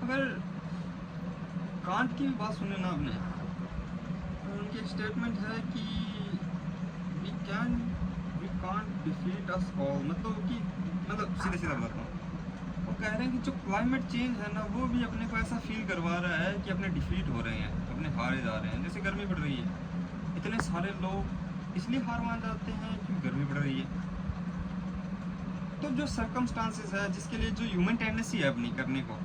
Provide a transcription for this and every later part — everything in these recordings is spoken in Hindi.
अगर कांट की भी बात सुने ना आपने, तो उनकी स्टेटमेंट है कि we can we can't defeat us all, मतलब कि सीधा सीधा बताता हूँ, वो कह रहे हैं कि जो क्लाइमेट चेंज है ना, वो भी अपने को ऐसा फील करवा रहा है कि अपने डिफीट हो रहे हैं, अपने हारे जा रहे हैं। जैसे गर्मी बढ़ रही है, इतने सारे लोग इसलिए हार मान जाते हैं क्योंकि गर्मी बढ़ रही है। तो जो सर्कमस्टांसेस है, जिसके लिए जो ह्यूमन टेंडेंसी है अपनी करने को,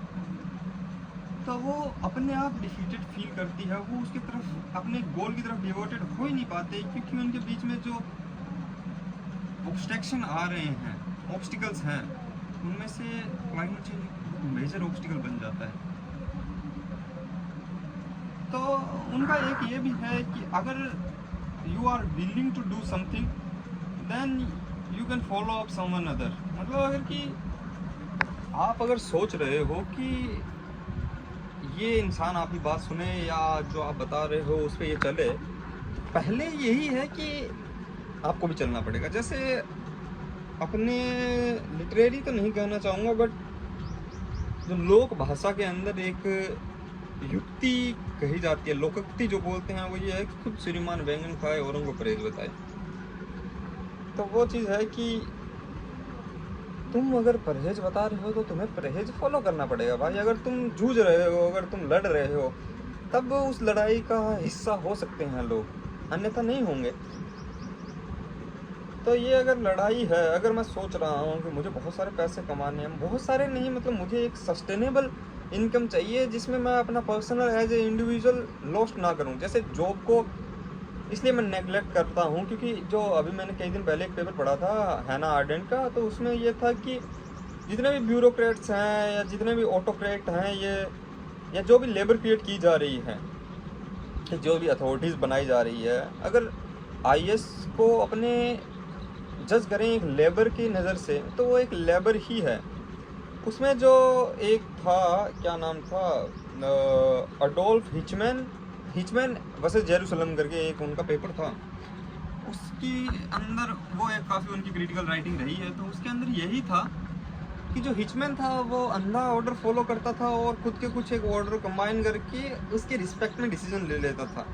तो वो अपने आप डिफीटेड फील करती है, वो उसकी तरफ, अपने गोल की तरफ डिवोटेड हो ही नहीं पाते, क्योंकि उनके बीच में जो ऑब्स्ट्रक्शन आ रहे हैं, ऑब्स्टिकल्स हैं, उनमें से क्लाइमेट चेंज मेजर ऑब्स्टिकल बन जाता है। तो उनका एक ये भी है कि अगर you are willing to do something, then you can follow up someone other. मतलब अगर कि आप अगर सोच रहे हो कि ये इंसान आपकी बात सुने या जो आप बता रहे हो उस पर ये चले, पहले यही है कि आपको भी चलना पड़ेगा। जैसे अपने लिटरेरी तो नहीं कहना चाहूँगा, बट जो लोक भाषा के अंदर एक युक्ति कही जाती है, लोकोक्ति जो बोलते हैं, वो ये है कि खुद श्रीमान बैंगन खाए औरों को परहेज बताए। तो वो चीज़ है कि तुम अगर परहेज बता रहे हो तो तुम्हें परहेज फॉलो करना पड़ेगा भाई। अगर तुम जूझ रहे हो, अगर तुम लड़ रहे हो, तब उस लड़ाई का हिस्सा हो सकते हैं लोग, अन्यथा नहीं होंगे। तो ये अगर लड़ाई है, अगर मैं सोच रहा हूँ कि मुझे बहुत सारे पैसे कमाने हैं, बहुत सारे नहीं, मतलब मुझे एक सस्टेनेबल इनकम चाहिए जिसमें मैं अपना personal as a individual lost ना करूँ। जैसे जॉब को इसलिए मैं नेगलेक्ट करता हूँ क्योंकि जो अभी मैंने कई दिन पहले एक पेपर पढ़ा था हैना आर्डेंट का, तो उसमें ये था कि जितने भी ब्यूरोक्रेट्स हैं या जितने भी ऑटोक्रेट हैं, ये या जो भी लेबर क्रिएट की जा रही है, जो भी अथॉरिटीज़ बनाई जा रही है, अगर आईएएस को अपने जज करें एक लेबर की नज़र से, तो वो एक लेबर ही है। उसमें जो एक था, क्या नाम था, अडोल्फ हिचमैन वर्सेस जेरूसलम करके एक उनका पेपर था, उसकी अंदर वो एक काफ़ी उनकी क्रिटिकल राइटिंग रही है। तो उसके अंदर यही था कि जो हिचमैन था वो अंधा ऑर्डर फॉलो करता था और खुद के कुछ एक ऑर्डर कंबाइन करके उसके रिस्पेक्ट में डिसीजन ले लेता था।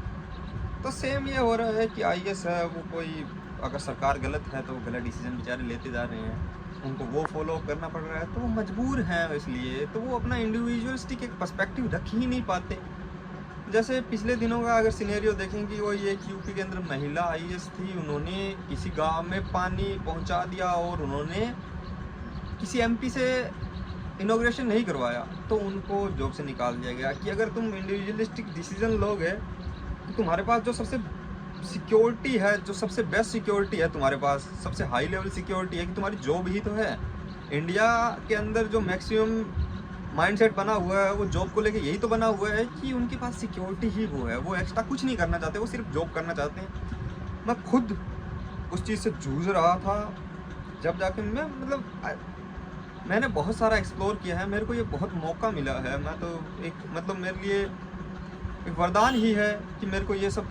तो सेम ये हो रहा है कि आईएएस है, वो कोई अगर सरकार गलत है तो वो गलत डिसीजन बेचारे लेते जा रहे हैं, उनको वो फॉलो करना पड़ रहा है, तो वो मजबूर हैं इसलिए। तो वो अपना इंडिविजुअलिस्टिक एक पर्सपेक्टिव रख ही नहीं पाते। जैसे पिछले दिनों का अगर सिनेरियो देखें कि वो ये यूपी के अंदर महिला आईएएस थी, उन्होंने किसी गांव में पानी पहुंचा दिया और उन्होंने किसी एमपी से इनॉग्रेशन नहीं करवाया, तो उनको जॉब से निकाल दिया गया। कि अगर तुम इंडिविजुअलिस्टिक डिसीजन लोगे तो तुम्हारे पास जो सबसे सिक्योरिटी है, जो सबसे बेस्ट सिक्योरिटी है तुम्हारे पास, सबसे हाई लेवल सिक्योरिटी है कि तुम्हारी जॉब ही तो है। इंडिया के अंदर जो मैक्सिमम माइंडसेट बना हुआ है वो जॉब को लेके यही तो बना हुआ है कि उनके पास सिक्योरिटी ही वो है, वो एक्स्ट्रा कुछ नहीं करना चाहते, वो सिर्फ जॉब करना चाहते हैं। मैं खुद उस चीज़ से जूझ रहा था, जब जाके मैंने बहुत सारा एक्सप्लोर किया है, मेरे को ये बहुत मौका मिला है। मैं तो मेरे लिए एक वरदान ही है कि मेरे को ये सब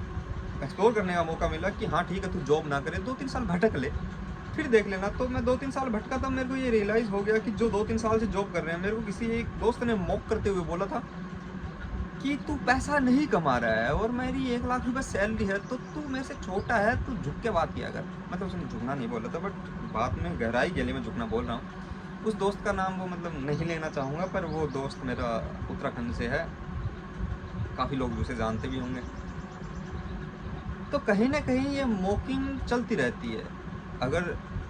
एक्सप्लोर करने का मौका मिला कि हाँ ठीक है, तू जॉब ना करे, 2-3 साल भटक ले, फिर देख लेना। तो मैं 2-3 साल भटका, तब मेरे को ये रियलाइज़ हो गया कि जो 2-3 साल से जॉब कर रहे हैं, मेरे को किसी एक दोस्त ने मॉक करते हुए बोला था कि तू पैसा नहीं कमा रहा है और मेरी 1 लाख रुपये सैलरी है, तो तू मेरे से छोटा है, तू झुक के बात किया कर। मतलब उसने झुकना नहीं बोला था, बट बात में गहराई के लिए मैं झुकना बोल रहा हूँ। उस दोस्त का नाम वो नहीं लेना चाहूँगा, पर वो दोस्त मेरा उत्तराखंड से है, काफ़ी लोग उसे जानते भी होंगे। तो कहीं ना कहीं ये मॉकिंग चलती रहती है। अगर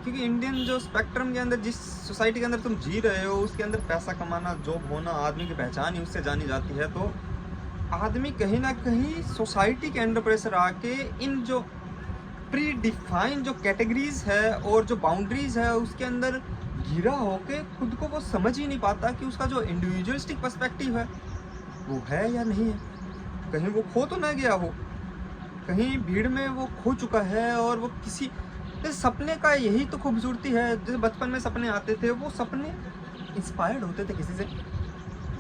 क्योंकि इंडियन जो स्पेक्ट्रम के अंदर, जिस सोसाइटी के अंदर तुम जी रहे हो, उसके अंदर पैसा कमाना, जॉब होना, आदमी की पहचान ही उससे जानी जाती है। तो आदमी कहीं ना कहीं सोसाइटी के अंडर प्रेशर आके इन जो प्री डिफाइन जो कैटेगरीज है और जो बाउंड्रीज है उसके अंदर घिरा होके खुद को वो समझ ही नहीं पाता कि उसका जो इंडिविजुअलिस्टिक पर्सपेक्टिव है वो है या नहीं है। कहीं वो खो तो ना गया हो, कहीं भीड़ में वो खो चुका है। और वो किसी सपने का यही तो खूबसूरती है, जैसे बचपन में सपने आते थे, वो सपने इंस्पायर्ड होते थे किसी से,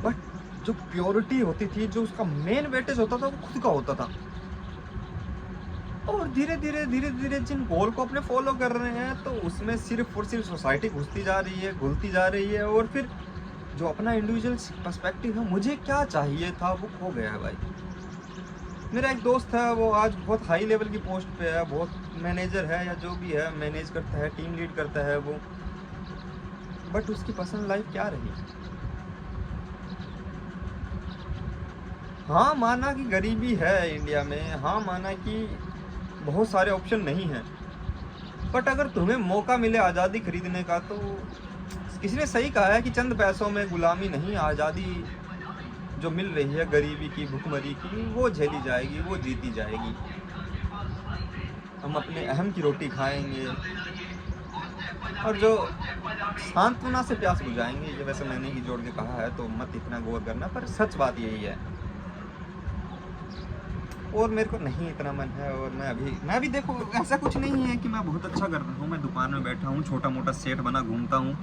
बट जो प्योरिटी होती थी, जो उसका मेन वेटेज होता था, वो खुद का होता था। और धीरे धीरे जिन गोल को अपने फॉलो कर रहे हैं, तो उसमें सिर्फ और सिर्फ सोसाइटी घुसती जा रही है, घुलती जा रही है। और फिर जो अपना इंडिविजुअल पर्सपेक्टिव है, मुझे क्या चाहिए था वो खो गया है भाई। मेरा एक दोस्त है, वो आज बहुत हाई लेवल की पोस्ट पे है, बहुत मैनेजर है या जो भी है, मैनेज करता है, टीम लीड करता है वो, बट उसकी पर्सनल लाइफ क्या रही। हाँ माना कि गरीबी है इंडिया में, हाँ माना कि बहुत सारे ऑप्शन नहीं हैं, बट अगर तुम्हें मौका मिले आज़ादी खरीदने का तो किसी ने सही कहा है कि चंद पैसों में गुलामी नहीं, आज़ादी जो मिल रही है गरीबी की, भुखमरी की, वो झेली जाएगी, वो जीती जाएगी। हम अपने अहम की रोटी खाएंगे और जो सांत्वना से प्यास बुझाएंगे, ये वैसे मैंने ही जोड़ के कहा है तो मत इतना गौर करना, पर सच बात यही है। और मेरे को नहीं इतना मन है, और मैं अभी देखो, ऐसा कुछ नहीं है कि मैं बहुत अच्छा कर रहा हूँ, मैं दुकान में बैठा हूँ, छोटा मोटा सेठ बना घूमता हूँ।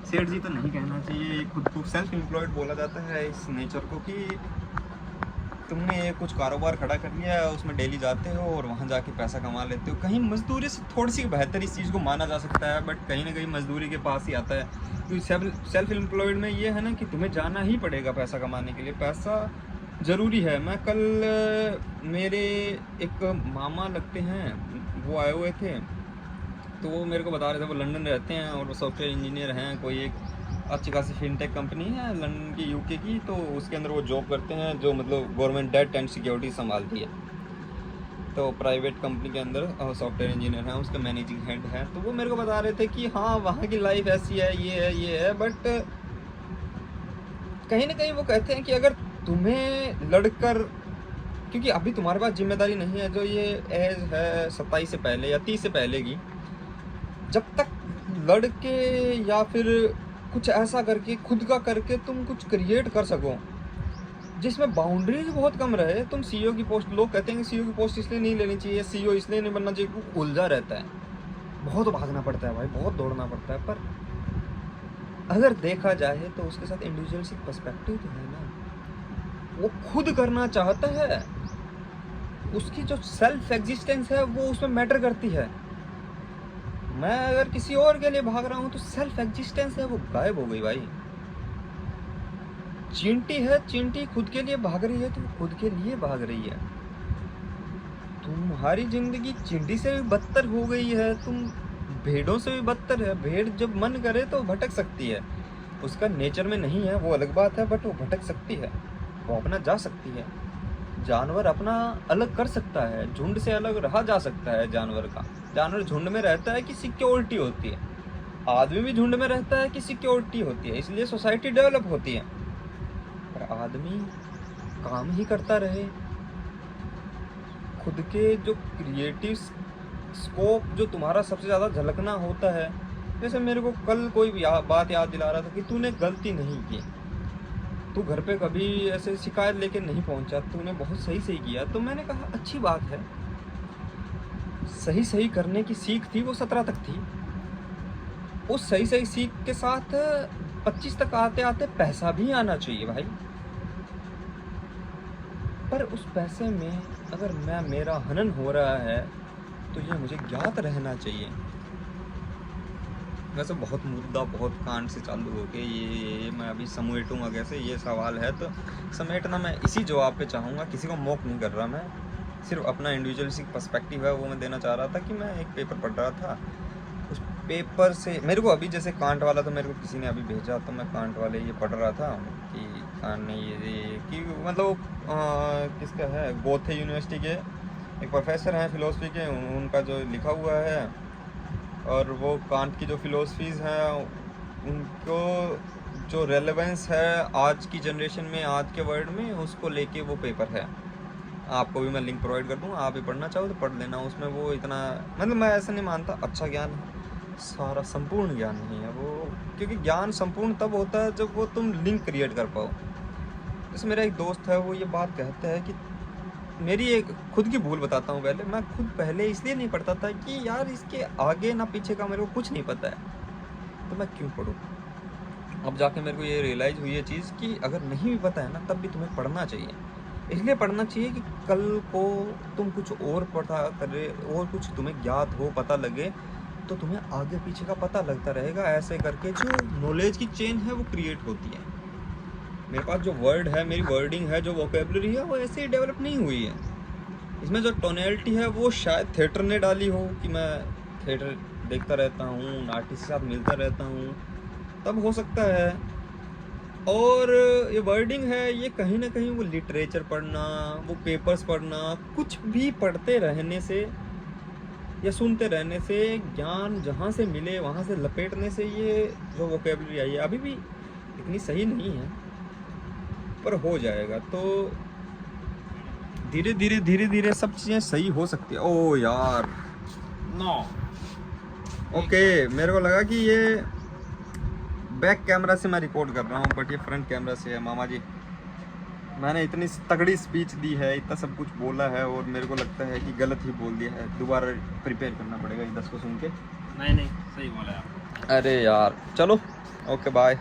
सेठ जी तो नहीं कहना चाहिए, खुद को सेल्फ एम्प्लॉयड बोला जाता है इस नेचर को, कि तुमने कुछ कारोबार खड़ा कर लिया है, उसमें डेली जाते हो और वहाँ जाके पैसा कमा लेते हो। कहीं मजदूरी से थोड़ी सी बेहतर इस चीज़ को माना जा सकता है, बट कहीं ना कहीं मजदूरी के पास ही आता है, क्योंकि सेल्फ एम्प्लॉयड में ये है ना कि तुम्हें जाना ही पड़ेगा पैसा कमाने के लिए, पैसा ज़रूरी है। मैं कल मेरे एक मामा लगते हैं, वो आए हुए थे, तो वो मेरे को बता रहे थे, वो लंदन रहते हैं और वो सॉफ्टवेयर इंजीनियर हैं, कोई एक अच्छी खासी फिनटेक कंपनी है लंदन की, यूके की, तो उसके अंदर वो जॉब करते हैं, जो मतलब गवर्नमेंट डेट एंड सिक्योरिटी संभालती है। तो प्राइवेट कंपनी के अंदर सॉफ्टवेयर इंजीनियर हैं, उसके मैनेजिंग हेड हैं। तो वो मेरे को बता रहे थे कि हाँ वहाँ की लाइफ ऐसी है, ये है, बट कहीं ना कहीं वो कहते हैं कि अगर तुम्हें लड़कर, क्योंकि अभी तुम्हारे पास जिम्मेदारी नहीं है, जो ये एज है 27 से पहले या 30 से पहले की, जब तक लड़के या फिर कुछ ऐसा करके खुद का करके तुम कुछ क्रिएट कर सको जिसमें बाउंड्रीज बहुत कम रहे। तुम सीईओ की पोस्ट, लोग कहते हैं कि सीईओ की पोस्ट इसलिए नहीं लेनी चाहिए, सीईओ इसलिए नहीं बनना चाहिए क्योंकि उलझा रहता है, बहुत भागना पड़ता है भाई, बहुत दौड़ना पड़ता है। पर अगर देखा जाए तो उसके साथ इंडिविजुअलिस्टिक पर्सपेक्टिव तो है ना, वो खुद करना चाहता है, उसकी जो सेल्फ एग्जिस्टेंस है वो उसमें मैटर करती है। मैं अगर किसी और के लिए भाग रहा हूँ तो सेल्फ एग्जिस्टेंस है वो गायब हो गई भाई। चींटी है, चींटी खुद के लिए भाग रही है तो खुद के लिए भाग रही है। तुम्हारी जिंदगी चींटी से भी बदतर हो गई है, तुम भेड़ों से भी बदतर है। भेड़ जब मन करे तो भटक सकती है, उसका नेचर में नहीं है, वो अलग बात है, बट वो भटक सकती है, वो अपना जा सकती है। जानवर अपना अलग कर सकता है, झुंड से अलग रहा जा सकता है जानवर का। जानवर झुंड में रहता है कि सिक्योरिटी होती है, आदमी भी झुंड में रहता है कि सिक्योरिटी होती है, इसलिए सोसाइटी डेवलप होती है। पर आदमी काम ही करता रहे, खुद के जो क्रिएटिव स्कोप जो तुम्हारा सबसे ज़्यादा झलकना होता है। जैसे मेरे को कल कोई बात याद दिला रहा था कि तूने गलती नहीं की, तू घर पे कभी ऐसे शिकायत लेके नहीं पहुंचा, तूने बहुत सही किया। तो मैंने कहा अच्छी बात है, सही करने की सीख थी वो 17 तक थी, उस सही सीख के साथ 25 तक आते आते पैसा भी आना चाहिए भाई। पर उस पैसे में अगर मेरा हनन हो रहा है तो ये मुझे ज्ञात रहना चाहिए। वैसे बहुत मुद्दा बहुत कांड से चालू हो के ये मैं अभी समेटूंगा कैसे, ये सवाल है, तो समेटना मैं इसी जवाब पे चाहूँगा, किसी को मॉक नहीं कर रहा, मैं सिर्फ अपना इंडिविजुअलिस्टिक पर्सपेक्टिव है वो मैं देना चाह रहा था। कि मैं एक पेपर पढ़ रहा था, उस पेपर से मेरे को अभी जैसे कांट वाला तो मेरे को किसी ने अभी भेजा, तो मैं कांट वाले ये पढ़ रहा था कि कांट ने ये कि मतलब किसका है, गोथे यूनिवर्सिटी के एक प्रोफेसर हैं फिलोसफी के, उनका जो लिखा हुआ है, और वो कांट की जो फिलोसफीज़ हैं उनको जो रेलेवेंस है आज की जनरेशन में, आज के वर्ल्ड में, उसको लेके वो पेपर है। आपको भी मैं लिंक प्रोवाइड कर दूँगा, आप भी पढ़ना चाहो तो पढ़ लेना। उसमें वो इतना, मतलब मैं ऐसा नहीं मानता अच्छा ज्ञान है, सारा संपूर्ण ज्ञान नहीं है वो, क्योंकि ज्ञान संपूर्ण तब होता है जब वो तुम लिंक क्रिएट कर पाओ। जैसे मेरा एक दोस्त है, वो ये बात कहता है कि मेरी एक खुद की भूल बताता हूँ पहले, मैं खुद पहले इसलिए नहीं पढ़ता था कि यार इसके आगे ना पीछे का मेरे को कुछ नहीं पता है तो मैं क्यों पढ़ूँ। अब जाके मेरे को ये रियलाइज़ हुई है चीज़ कि अगर नहीं भी पता है ना तब भी तुम्हें पढ़ना चाहिए। इसलिए पढ़ना चाहिए कि कल को तुम कुछ और पता करे और कुछ तुम्हें ज्ञात हो, पता लगे, तो तुम्हें आगे पीछे का पता लगता रहेगा। ऐसे करके जो नॉलेज की चेन है वो क्रिएट होती है। मेरे पास जो वर्ड है, मेरी वर्डिंग है, जो वोकेबलरी है, वो ऐसे ही डेवलप नहीं हुई है। इसमें जो टोनैलिटी है वो शायद थिएटर ने डाली हो, कि मैं थिएटर देखता रहता हूँ, आर्टिस्ट के साथ मिलता रहता हूँ, तब हो सकता है। और ये वर्डिंग है, ये कहीं ना कहीं वो लिटरेचर पढ़ना, वो पेपर्स पढ़ना, कुछ भी पढ़ते रहने से या सुनते रहने से, ज्ञान जहाँ से मिले वहाँ से लपेटने से ये जो वोकेबलरी आई है अभी भी इतनी सही नहीं है, पर हो जाएगा। तो धीरे धीरे धीरे धीरे सब चीज़ें सही हो सकती है। ओ यार नो ओके, मेरे को लगा कि ये बैक कैमरा से मैं रिकॉर्ड कर रहा हूँ, बट ये फ्रंट कैमरा से है। मामा जी, मैंने इतनी तगड़ी स्पीच दी है, इतना सब कुछ बोला है, और मेरे को लगता है कि गलत ही बोल दिया है। दोबारा प्रिपेयर करना पड़ेगा 10 को सुन के। नहीं सही बोला आप। अरे यार चलो, ओके बाय।